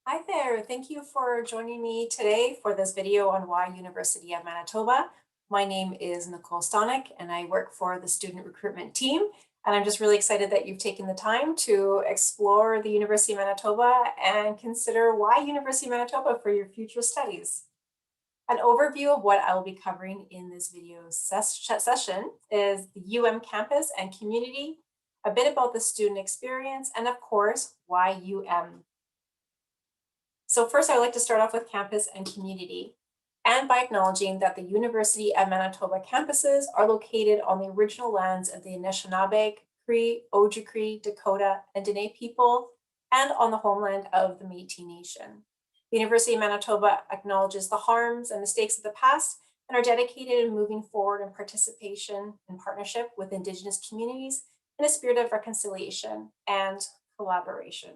Hi there. Thank you for joining me today for this video on why University of Manitoba. My name is Nicole Stonick and I work for the student recruitment team. And I'm just really excited that you've taken the time to explore the University of Manitoba and consider why University of Manitoba for your future studies. An overview of what I will be covering in this video session is the UM campus and community, a bit about the student experience, and of course, why UM. So first, I'd like to start off with campus and community, and by acknowledging that the University of Manitoba campuses are located on the original lands of the Anishinaabe, Cree, Ojibwe, Dakota, and Dene people, and on the homeland of the Métis Nation. The University of Manitoba acknowledges the harms and mistakes of the past and are dedicated in moving forward in participation and partnership with Indigenous communities in a spirit of reconciliation and collaboration.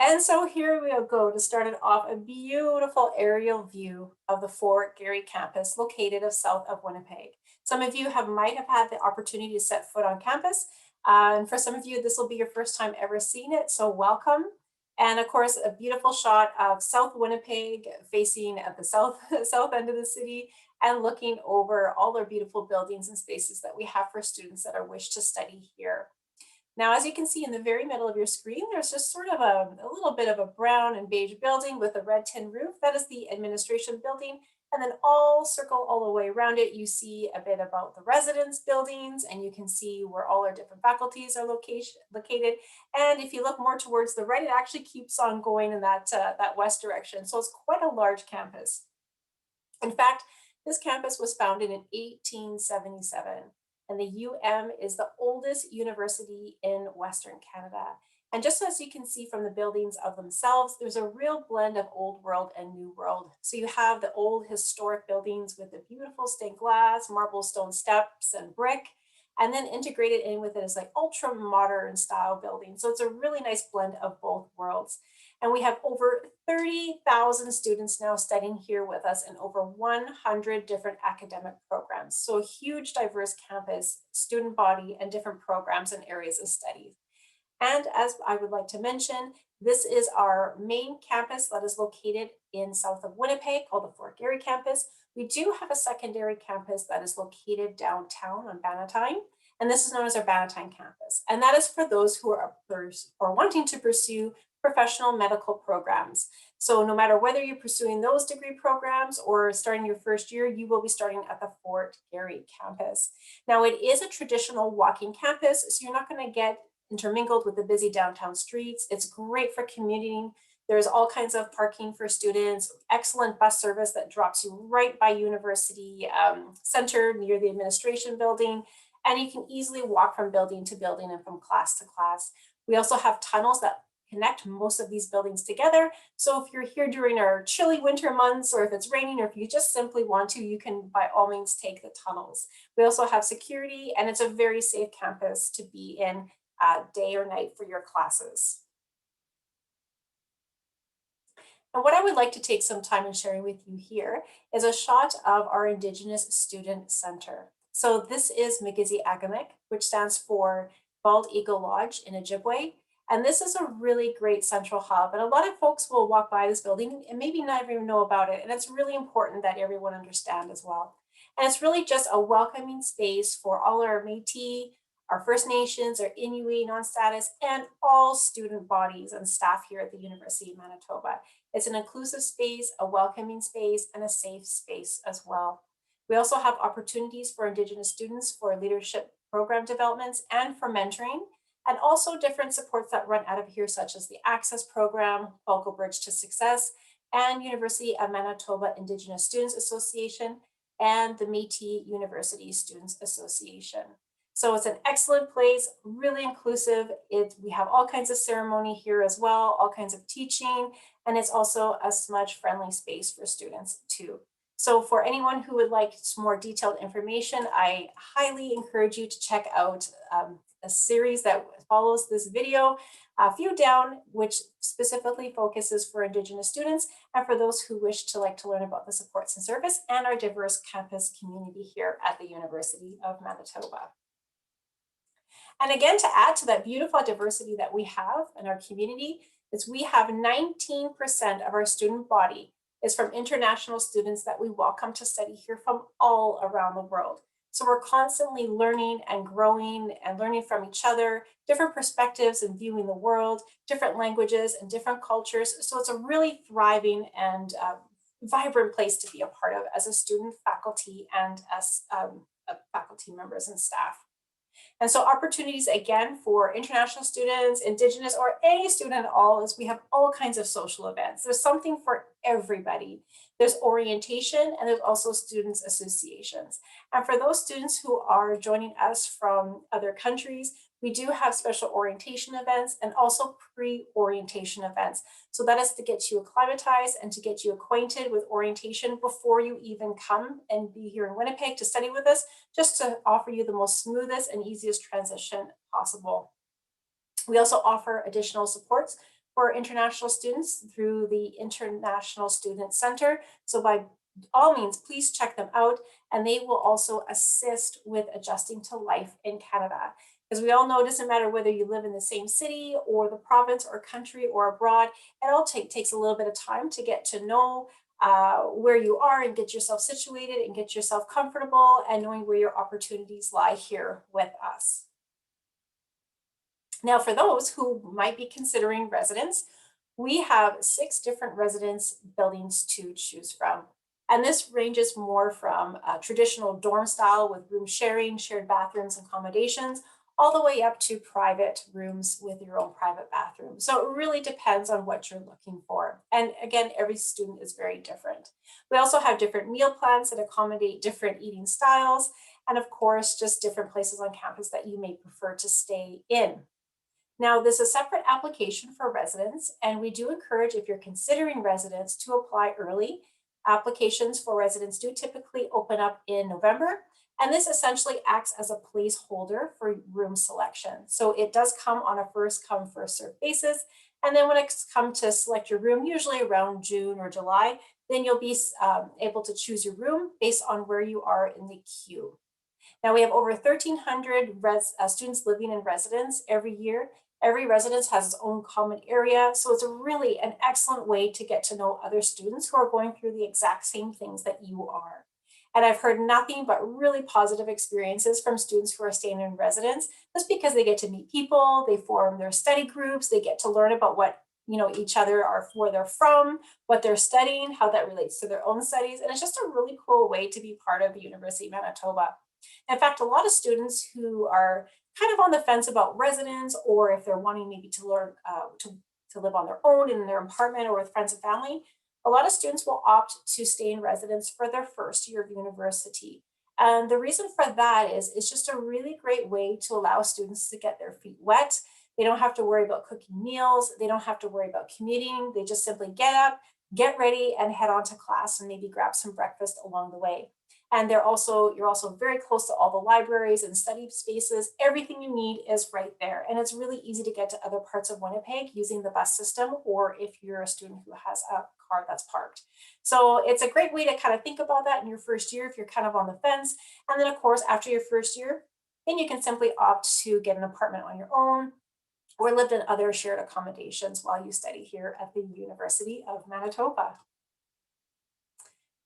And so here we go to start it off, a beautiful aerial view of the Fort Garry campus located south of Winnipeg. Some of you might have had the opportunity to set foot on campus. And for some of you, this will be your first time ever seeing it, so welcome. And of course, a beautiful shot of South Winnipeg facing at the south end of the city and looking over all our beautiful buildings and spaces that we have for students that are wish to study here. Now, as you can see in the very middle of your screen, there's just sort of a little bit of a brown and beige building with a red tin roof. That is the administration building. And then circle all the way around it, you see a bit about the residence buildings, and you can see where all our different faculties are located. And if you look more towards the right, it actually keeps on going in that west direction. So it's quite a large campus. In fact, this campus was founded in 1877, and the UM is the oldest university in Western Canada. And just as you can see from the buildings of themselves, there's a real blend of old world and new world. So you have the old historic buildings with the beautiful stained glass, marble stone steps and brick, and then integrated in with it is like ultra modern style building. So it's a really nice blend of both worlds. And we have over 30,000 students now studying here with us in over 100 different academic programs. So a huge diverse campus, student body, and different programs and areas of study. And as I would like to mention, this is our main campus that is located in south of Winnipeg called the Fort Garry campus. We do have a secondary campus that is located downtown on Bannatyne, and this is known as our Bannatyne campus. And that is for those who are wanting to pursue professional medical programs. So no matter whether you're pursuing those degree programs or starting your first year, you will be starting at the Fort Garry campus. Now it is a traditional walking campus, so you're not going to get intermingled with the busy downtown streets. It's great for commuting. There's all kinds of parking for students, excellent bus service that drops you right by University Center near the administration building. And you can easily walk from building to building and from class to class. We also have tunnels that connect most of these buildings together. So if you're here during our chilly winter months, or if it's raining, or if you just simply want to, you can by all means take the tunnels. We also have security, and it's a very safe campus to be in day or night for your classes. And what I would like to take some time in sharing with you here is a shot of our Indigenous Student Center. So this is Migizi-Agamic, which stands for Bald Eagle Lodge in Ojibwe. And this is a really great central hub. And a lot of folks will walk by this building and maybe not even know about it. And it's really important that everyone understand as well. And it's really just a welcoming space for all our Métis, our First Nations, our Inuit, non-status, and all student bodies and staff here at the University of Manitoba. It's an inclusive space, a welcoming space, and a safe space as well. We also have opportunities for Indigenous students for leadership program developments and for mentoring, and also different supports that run out of here, such as the Access Program, Falco Bridge to Success, and University of Manitoba Indigenous Students Association, and the Métis University Students Association. So it's an excellent place, really inclusive. We have all kinds of ceremony here as well, all kinds of teaching, and it's also a smudge-friendly space for students too. So for anyone who would like some more detailed information, I highly encourage you to check out a series that follows this video, a few down, which specifically focuses for Indigenous students and for those who wish to learn about the supports and service and our diverse campus community here at the University of Manitoba. And again, to add to that beautiful diversity that we have in our community, is we have 19% of our student body is from international students that we welcome to study here from all around the world. So we're constantly learning and growing and learning from each other, different perspectives and viewing the world, different languages and different cultures. So it's a really thriving and vibrant place to be a part of as a student, faculty, and as faculty members and staff. And so opportunities again for international students, Indigenous, or any student at all is we have all kinds of social events. There's something for everybody. There's orientation and there's also students associations. And for those students who are joining us from other countries, we do have special orientation events and also pre-orientation events. So that is to get you acclimatized and to get you acquainted with orientation before you even come and be here in Winnipeg to study with us, just to offer you the most smoothest and easiest transition possible. We also offer additional supports for international students through the International Student Center. So by all means, please check them out, and they will also assist with adjusting to life in Canada. Because we all know it doesn't matter whether you live in the same city or the province or country or abroad, it all takes a little bit of time to get to know where you are and get yourself situated and get yourself comfortable and knowing where your opportunities lie here with us. Now, for those who might be considering residence, we have 6 different residence buildings to choose from. And this ranges more from traditional dorm style with room sharing, shared bathrooms and accommodations, all the way up to private rooms with your own private bathroom. So it really depends on what you're looking for. And again, every student is very different. We also have different meal plans that accommodate different eating styles. And of course, just different places on campus that you may prefer to stay in. Now, this is a separate application for residents, and we do encourage, if you're considering residence, to apply early. Applications for residents do typically open up in November, and this essentially acts as a placeholder for room selection. So it does come on a first come, first served basis. And then when it's come to select your room, usually around June or July, then you'll be able to choose your room based on where you are in the queue. Now we have over 1,300 students living in residence every year. Every residence has its own common area, so it's really an excellent way to get to know other students who are going through the exact same things that you are. And I've heard nothing but really positive experiences from students who are staying in residence, just because they get to meet people, they form their study groups, they get to learn about what each other are, where they're from, what they're studying, how that relates to their own studies. And it's just a really cool way to be part of the University of Manitoba. In fact, a lot of students who are kind of on the fence about residence, or if they're wanting maybe to learn to live on their own in their apartment or with friends and family, a lot of students will opt to stay in residence for their first year of university. And the reason for that is it's just a really great way to allow students to get their feet wet. They don't have to worry about cooking meals. They don't have to worry about commuting. They just simply get up, get ready, and head on to class and maybe grab some breakfast along the way. And you're also very close to all the libraries and study spaces. Everything you need is right there. And it's really easy to get to other parts of Winnipeg using the bus system, or if you're a student who has a car that's parked. So it's a great way to kind of think about that in your first year if you're kind of on the fence. And then of course, after your first year, then you can simply opt to get an apartment on your own or live in other shared accommodations while you study here at the University of Manitoba.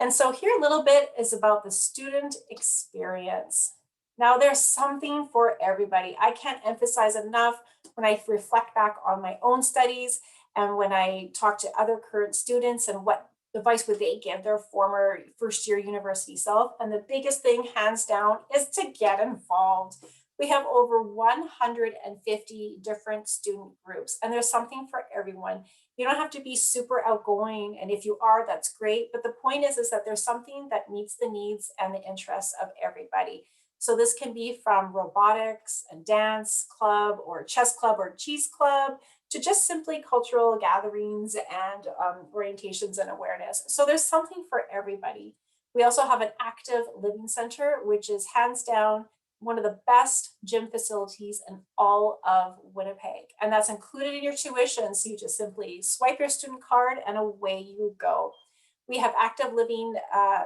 And so here a little bit is about the student experience. Now there's something for everybody. I can't emphasize enough when I reflect back on my own studies and when I talk to other current students and what advice would they give their former first year university self. And the biggest thing, hands down, is to get involved. We have over 150 different student groups, and there's something for everyone. You don't have to be super outgoing, and if you are, that's great. But the point is that there's something that meets the needs and the interests of everybody. So this can be from robotics, a dance club, or a chess club, or cheese club, to just simply cultural gatherings and orientations and awareness. So there's something for everybody. We also have an active living center, which is hands down one of the best gym facilities in all of Winnipeg. And that's included in your tuition. So you just simply swipe your student card and away you go. We have active living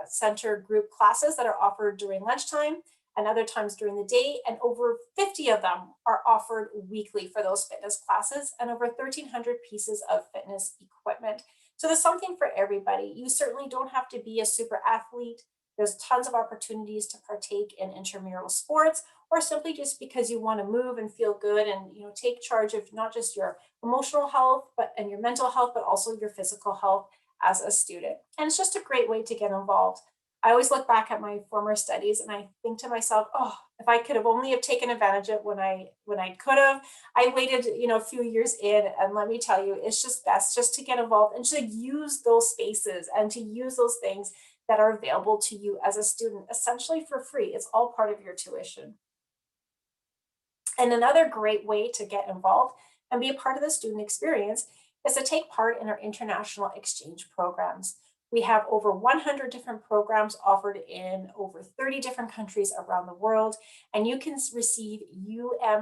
center group classes that are offered during lunchtime. and other times during the day, and over 50 of them are offered weekly for those fitness classes, and over 1,300 pieces of fitness equipment. So there's something for everybody. You certainly don't have to be a super athlete. There's tons of opportunities to partake in intramural sports, or simply just because you want to move and feel good and take charge of not just your emotional health and your mental health, but also your physical health as a student. And it's just a great way to get involved. I always look back at my former studies and I think to myself, oh, if I could have only have taken advantage of it when I could have. I waited, a few years in, and let me tell you, it's just best just to get involved and to use those spaces and to use those things that are available to you as a student, essentially for free. It's all part of your tuition. And another great way to get involved and be a part of the student experience is to take part in our international exchange programs. We have over 100 different programs offered in over 30 different countries around the world, and you can receive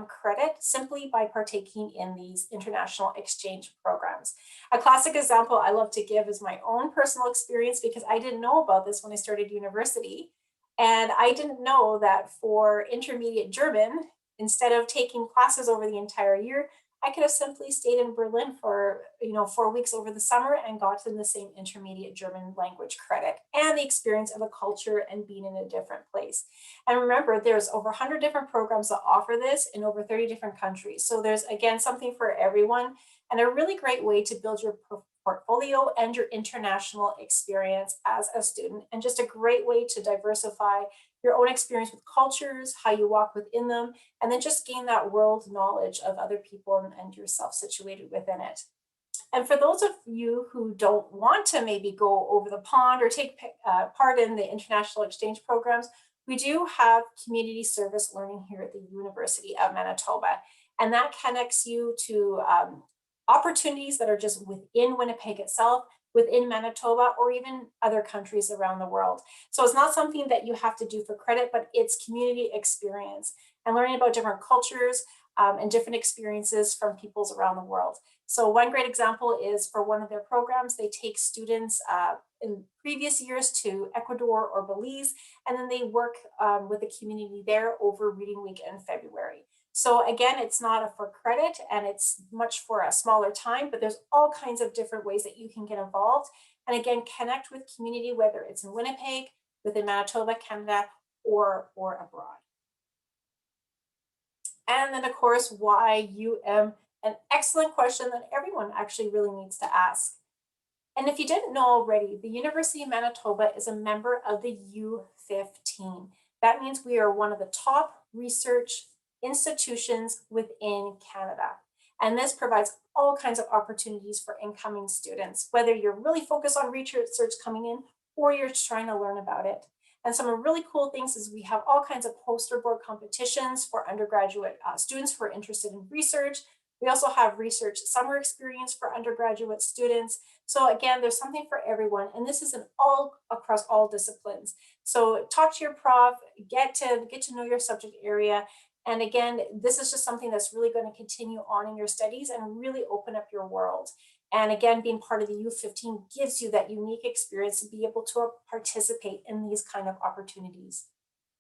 credit simply by partaking in these international exchange programs. A classic example I love to give is my own personal experience, because I didn't know about this when I started university. And I didn't know that for intermediate German, instead of taking classes over the entire year, I could have simply stayed in Berlin for 4 weeks over the summer and gotten the same intermediate German language credit and the experience of a culture and being in a different place. And remember, there's over 100 different programs that offer this in over 30 different countries. So there's, again, something for everyone, and a really great way to build your portfolio and your international experience as a student, and just a great way to diversify your own experience with cultures, how you walk within them, and then just gain that world knowledge of other people and yourself situated within it. And for those of you who don't want to maybe go over the pond or take part in the international exchange programs, we do have community service learning here at the University of Manitoba. And that connects you to opportunities that are just within Winnipeg itself, within Manitoba, or even other countries around the world. So it's not something that you have to do for credit, but it's community experience and learning about different cultures and different experiences from peoples around the world. So one great example is for one of their programs, they take students in previous years to Ecuador or Belize, and then they work with the community there over Reading Week in February. So again, it's not a for credit, and it's much for a smaller time, but there's all kinds of different ways that you can get involved. And again, connect with community, whether it's in Winnipeg, within Manitoba, Canada, or abroad. And then of course, why an excellent question that everyone actually really needs to ask. And if you didn't know already, the University of Manitoba is a member of the U15. That means we are one of the top research institutions within Canada. And this provides all kinds of opportunities for incoming students, whether you're really focused on research coming in or you're trying to learn about it. And some really cool things is we have all kinds of poster board competitions for undergraduate students who are interested in research. We also have research summer experience for undergraduate students. So again, there's something for everyone, and this is across all disciplines. So talk to your prof, get to know your subject area. And again, this is just something that's really going to continue on in your studies and really open up your world. And again, being part of the U15 gives you that unique experience to be able to participate in these kind of opportunities.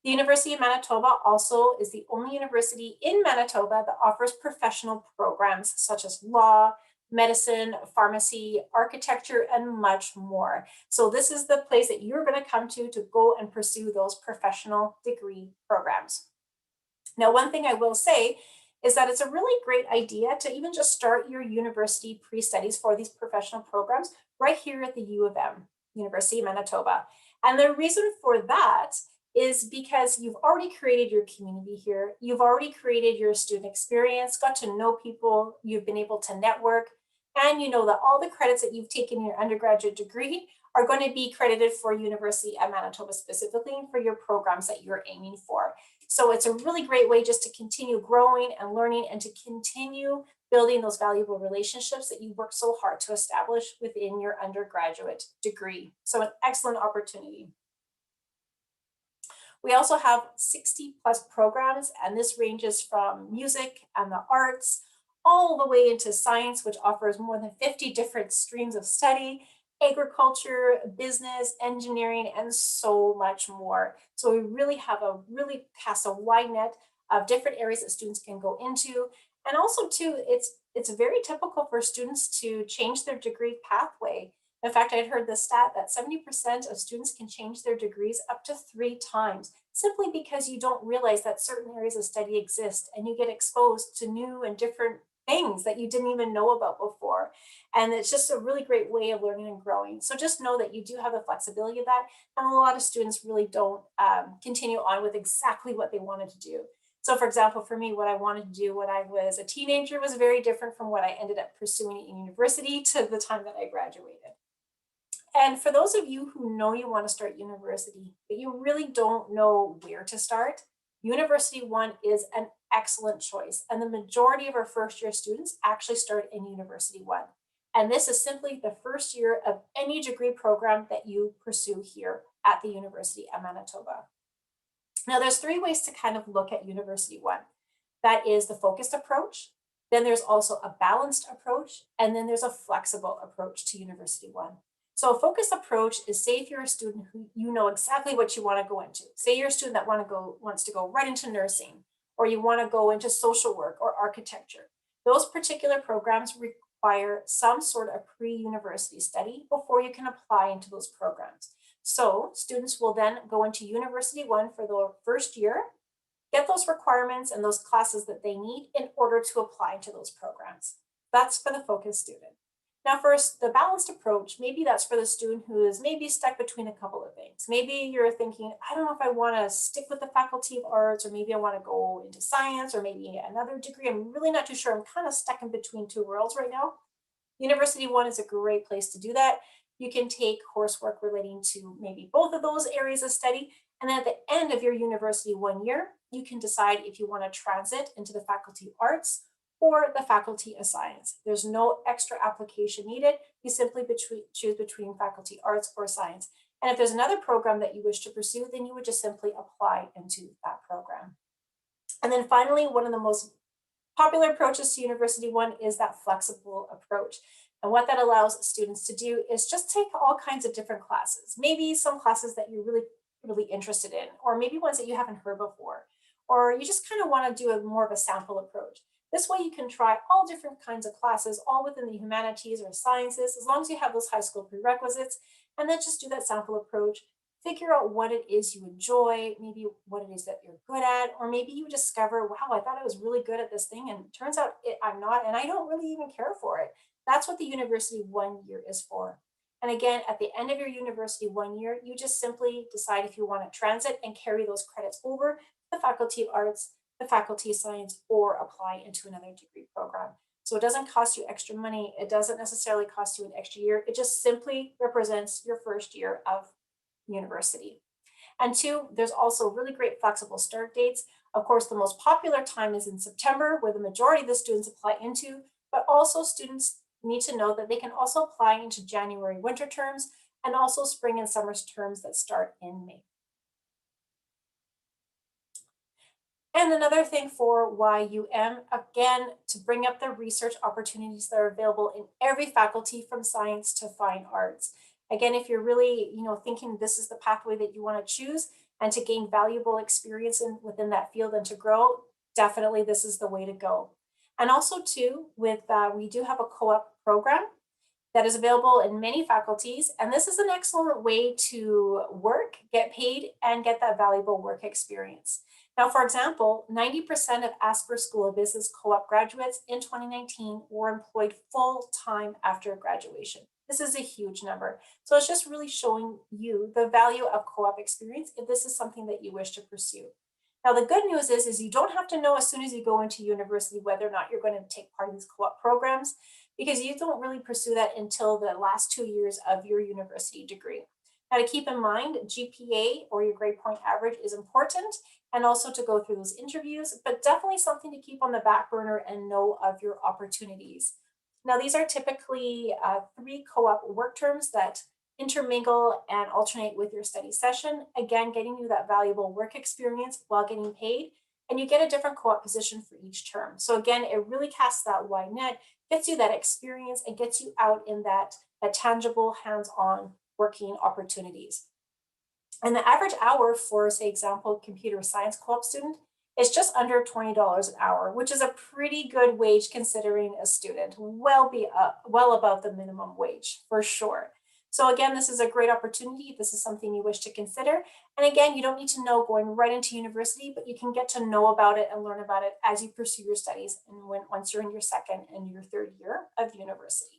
The University of Manitoba also is the only university in Manitoba that offers professional programs such as law, medicine, pharmacy, architecture, and much more. So this is the place that you're going to come to go and pursue those professional degree programs. Now, one thing I will say is that it's a really great idea to even just start your university pre-studies for these professional programs right here at the U of M, University of Manitoba. And the reason for that is because you've already created your community here. You've already created your student experience, got to know people, you've been able to network, and you know that all the credits that you've taken in your undergraduate degree are going to be credited for University of Manitoba specifically for your programs that you're aiming for. So it's a really great way just to continue growing and learning and to continue building those valuable relationships that you work so hard to establish within your undergraduate degree. So an excellent opportunity. We also have 60 plus programs, and this ranges from music and the arts all the way into science, which offers more than 50 different streams of study, agriculture, business, engineering, and so much more. So we really have a really cast a wide net of different areas that students can go into. And also too, it's very typical for students to change their degree pathway. In fact, I'd heard the stat that 70% of students can change their degrees up to 3 times, simply because you don't realize that certain areas of study exist and you get exposed to new and different things that you didn't even know about before. And it's just a really great way of learning and growing. So just know that you do have the flexibility of that. And a lot of students really don't continue on with exactly what they wanted to do. So for example, for me, what I wanted to do when I was a teenager was very different from what I ended up pursuing in university to the time that I graduated. And for those of you who know you want to start university, but you really don't know where to start, University One is an excellent choice. And the majority of our first year students actually start in University One. And this is simply the first year of any degree program that you pursue here at the University of Manitoba. Now, there's 3 ways to kind of look at University One. That is the focused approach. Then there's also a balanced approach, and then there's a flexible approach to University One. So a focused approach is, say if you're a student who you know exactly what you want to go into. Say you're a student that wants to go right into nursing, or you want to go into social work or architecture. Those particular programs require some sort of pre-university study before you can apply into those programs. So students will then go into University One for the first year, get those requirements and those classes that they need in order to apply to those programs. That's for the focused student. Now, first, the balanced approach, maybe that's for the student who is maybe stuck between a couple of things. Maybe you're thinking, I don't know if I want to stick with the Faculty of Arts, or maybe I want to go into science, or maybe another degree. I'm really not too sure. I'm kind of stuck in between two worlds right now. University One is a great place to do that. You can take coursework relating to maybe both of those areas of study. And then at the end of your University One year, you can decide if you want to transit into the Faculty of Arts or the Faculty of Science. There's no extra application needed. You simply choose between Faculty Arts or Science. And if there's another program that you wish to pursue, then you would just simply apply into that program. And then finally, one of the most popular approaches to University One is that flexible approach. And what that allows students to do is just take all kinds of different classes, maybe some classes that you're really interested in, or maybe ones that you haven't heard before, or you just kind of want to do more of a sample approach. This way you can try all different kinds of classes, all within the humanities or sciences, as long as you have those high school prerequisites, and then just do that sample approach. Figure out what it is you enjoy, maybe what it is that you're good at, or maybe you discover, wow, I thought I was really good at this thing, and it turns out I'm not, and I don't really even care for it. That's what the University One year is for. And again, at the end of your University One year, you just simply decide if you want to transit and carry those credits over to the Faculty of Arts, the Faculty of Science, or apply into another degree program. So it doesn't cost you extra money. It doesn't necessarily cost you an extra year. It just simply represents your first year of university. And two, there's also really great flexible start dates. Of course, the most popular time is in September, where the majority of the students apply into, but also students need to know that they can also apply into January winter terms and also spring and summer terms that start in May. And another thing for YUM, again, to bring up the research opportunities that are available in every faculty from science to fine arts. Again, if you're really, thinking this is the pathway that you want to choose and to gain valuable experience within that field and to grow, definitely this is the way to go. And also too, we do have a co-op program that is available in many faculties. And this is an excellent way to work, get paid, and get that valuable work experience. Now, for example, 90% of Asper School of Business co-op graduates in 2019 were employed full-time after graduation. This is a huge number. So it's just really showing you the value of co-op experience if this is something that you wish to pursue. Now, the good news is you don't have to know as soon as you go into university whether or not you're going to take part in these co-op programs, because you don't really pursue that until the last 2 years of your university degree. Now, to keep in mind, GPA or your grade point average is important, and also to go through those interviews, but definitely something to keep on the back burner and know of your opportunities. Now, these are typically 3 co-op work terms that intermingle and alternate with your study session, again, getting you that valuable work experience while getting paid, and you get a different co-op position for each term. So again, it really casts that wide net, gets you that experience and gets you out in that tangible hands-on working opportunities. And the average hour for, say, example, computer science co-op student is just under $20 an hour, which is a pretty good wage considering a student, well above the minimum wage for sure. So again, this is a great opportunity if this is something you wish to consider. And again, you don't need to know going right into university, but you can get to know about it and learn about it as you pursue your studies and once you're in your second and your third year of university.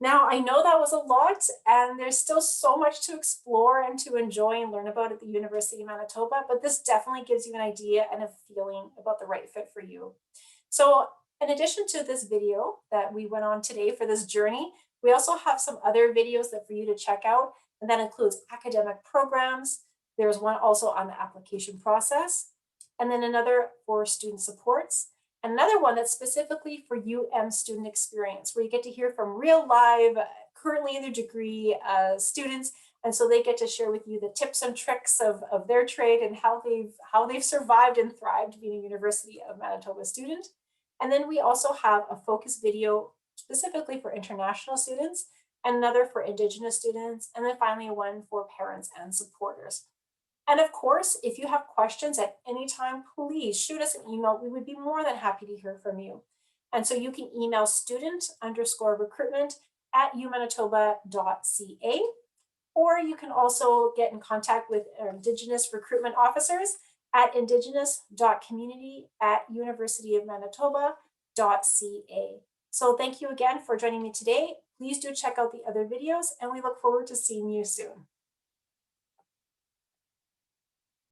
Now, I know that was a lot, and there's still so much to explore and to enjoy and learn about at the University of Manitoba, but this definitely gives you an idea and a feeling about the right fit for you. So in addition to this video that we went on today for this journey, we also have some other videos that for you to check out, and that includes academic programs. There's one also on the application process, and then another for student supports. Another one that's specifically for student experience, where you get to hear from real live, currently in their degree students. And so they get to share with you the tips and tricks of their trade and how they've survived and thrived being a University of Manitoba student. And then we also have a focus video specifically for international students, and another for Indigenous students, and then finally one for parents and supporters. And of course, if you have questions at any time, please shoot us an email. We would be more than happy to hear from you. And so you can email student_recruitment@umanitoba.ca, or you can also get in contact with Indigenous recruitment officers at indigenous.community@universityofmanitoba.ca. So thank you again for joining me today. Please do check out the other videos, and we look forward to seeing you soon.